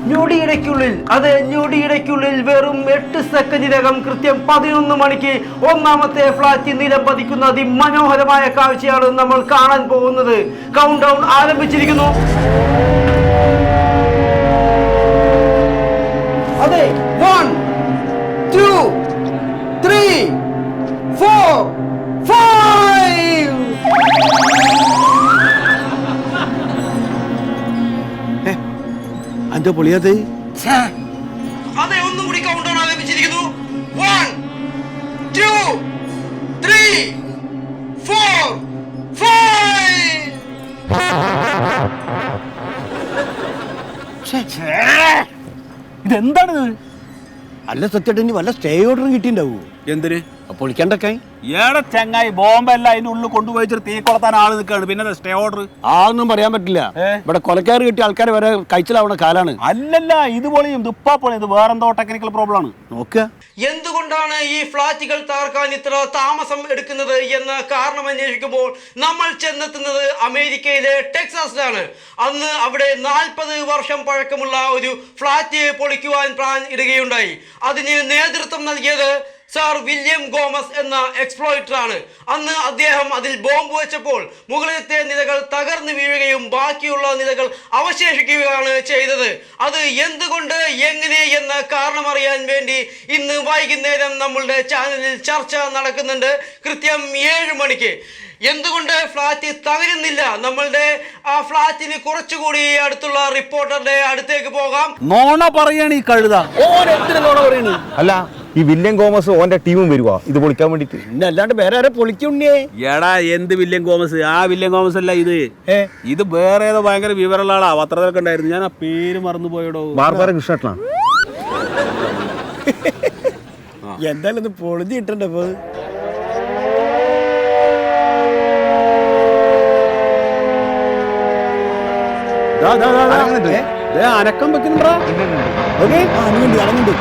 ഞൊടിയിടയ്ക്കുള്ളിൽ വെറും 8 സെക്കൻഡിനകം കൃത്യം 11 മണിക്ക് ഒന്നാമത്തെ ഫ്ലാറ്റ് നിലം പതിക്കുന്ന അതിമനോഹരമായ കാഴ്ചയാണ് നമ്മൾ കാണാൻ പോകുന്നത്. കൗണ്ട് ഡൗൺ ആരംഭിച്ചിരിക്കുന്നു. അതെ, 1 2 3 4 5. അന്റെ പൊളിയത് അതെ, ഒന്നും കൂടി കൗണ്ട് ഡൗൺ ആരംഭിച്ചിരിക്കുന്നു. 1 2 3 4 5. ഇതെന്താണ്? അല്ല സത്യമായിട്ട് വല്ല സ്റ്റേ ഓർഡറും കിട്ടിണ്ടാവൂ. എന്തിന് പൊളിക്കണ്ടൊക്കെ? ഏടെ ചങ്ങായി ബോംബെല്ലാം അതിന്റെ ഉള്ളിൽ കൊണ്ടുപോയി തീ കൊളത്താൻ ആള് നിൽക്കാണ്. പിന്നെ സ്റ്റേ ഓർഡർ ആളൊന്നും പറയാൻ പറ്റില്ല. ഇവിടെ കൊലക്കാർ കിട്ടിയ ആൾക്കാർ വരെ കഴിച്ചിലാവണ കാലാണ്. അല്ലല്ല, ഇത് പൊളിയും ദുപ്പാ പൊളിയും. ഇത് വേറെന്തോ ടെക്നിക്കൽ പ്രോബ്ലം ആണ്. നോക്കുക, എന്തുകൊണ്ടാണ് ഈ ഫ്ളാറ്റുകൾ തകർക്കാൻ ഇത്ര താമസം എടുക്കുന്നത് എന്ന കാരണം അന്വേഷിക്കുമ്പോൾ നമ്മൾ ചെന്നെത്തുന്നത് അമേരിക്കയിലെ ടെക്സാസിലാണ്. അന്ന് അവിടെ 40 വർഷം പഴക്കമുള്ള ഒരു ഫ്ളാറ്റ് പൊളിക്കുവാൻ പ്ലാൻ ഇടുകയുണ്ടായി. അതിന് നേതൃത്വം നൽകിയത് സർ വില്യം ഗോമസ് എന്ന എക്സ്പ്ലോയിറ്റർ ആണ്. അന്ന് അദ്ദേഹം അതിൽ ബോംബ് വെച്ചപ്പോൾ മുകളിലത്തെ നിലകൾ തകർന്നു വീഴുകയും ബാക്കിയുള്ള നിലകൾ അവശേഷിക്കുകയാണ് ചെയ്തത്. അത് എന്തുകൊണ്ട്, എങ്ങനെ എന്ന കാരണം അറിയാൻ വേണ്ടി ഇന്ന് വൈകുന്നേരം നമ്മളുടെ ചാനലിൽ ചർച്ച നടക്കുന്നുണ്ട്. കൃത്യം 7 മണിക്ക്. എന്തുകൊണ്ട് ഫ്ലാറ്റ് തകരുന്നില്ല? നമ്മളുടെ ആ ഫ്ലാറ്റിന് കുറച്ചുകൂടി അടുത്തുള്ള റിപ്പോർട്ടറുടെ അടുത്തേക്ക് പോകാം. നോണ പറയാണ് ഈ കഴുത. നോണ പറയണ്. അല്ല, ഈ വില്യം ഗോമസ് ഓന്റെ ടീമും വരുവാ ഇത് പൊളിക്കാൻ വേണ്ടിട്ട്? പിന്നെ അല്ലാണ്ട് വേറെ ആരെ പൊളിക്കുണ്ണേ? എടാ, എന്ത് വില്യം ഗോമസ്? ആ വില്യം ഗോമസ് അല്ല ഇത്. ഇത് വേറെ ഏതോ ഭയങ്കര വിവരമുള്ള ആളാ. പത്രത്തിലൊക്കെ ഉണ്ടായിരുന്നു. ഞാൻ ആ പേര് മറന്നു പോയടോ. ബാർബാര കൃഷ്ണ. എന്തായാലും ഒന്ന് പൊളിഞ്ഞ് കിട്ടണ്ടേ? അനക്കം വെക്കുന്നുണ്ടാ? അനങ്ങുണ്ട്.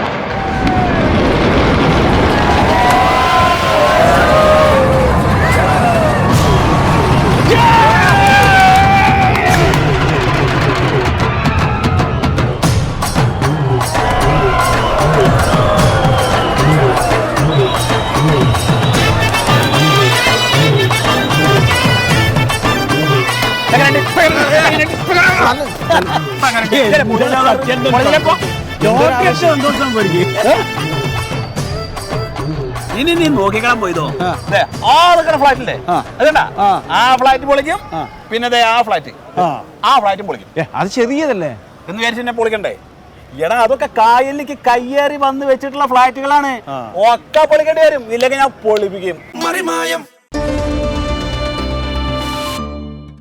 ഇനി നീ നോക്കിക്കാൻ പോയതോ? ഫ്ലാറ്റില്ലേ അതെണ്ടാ, ആ ഫ്ലാറ്റ് പൊളിക്കും. പിന്നെ ആ ഫ്ലാറ്റും പൊളിക്കും. അത് ചെറിയതല്ലേ എന്ന് വിചാരിച്ച് എന്നെ പൊളിക്കണ്ടേ? എടാ, അതൊക്കെ കായലിലേക്ക് കയ്യേറി വന്ന് വെച്ചിട്ടുള്ള ഫ്ലാറ്റുകളാണ്. ഒക്കെ പൊളിക്കേണ്ടി വരും. ഇല്ലെങ്കിൽ ഞാൻ പൊളിപ്പിക്കും.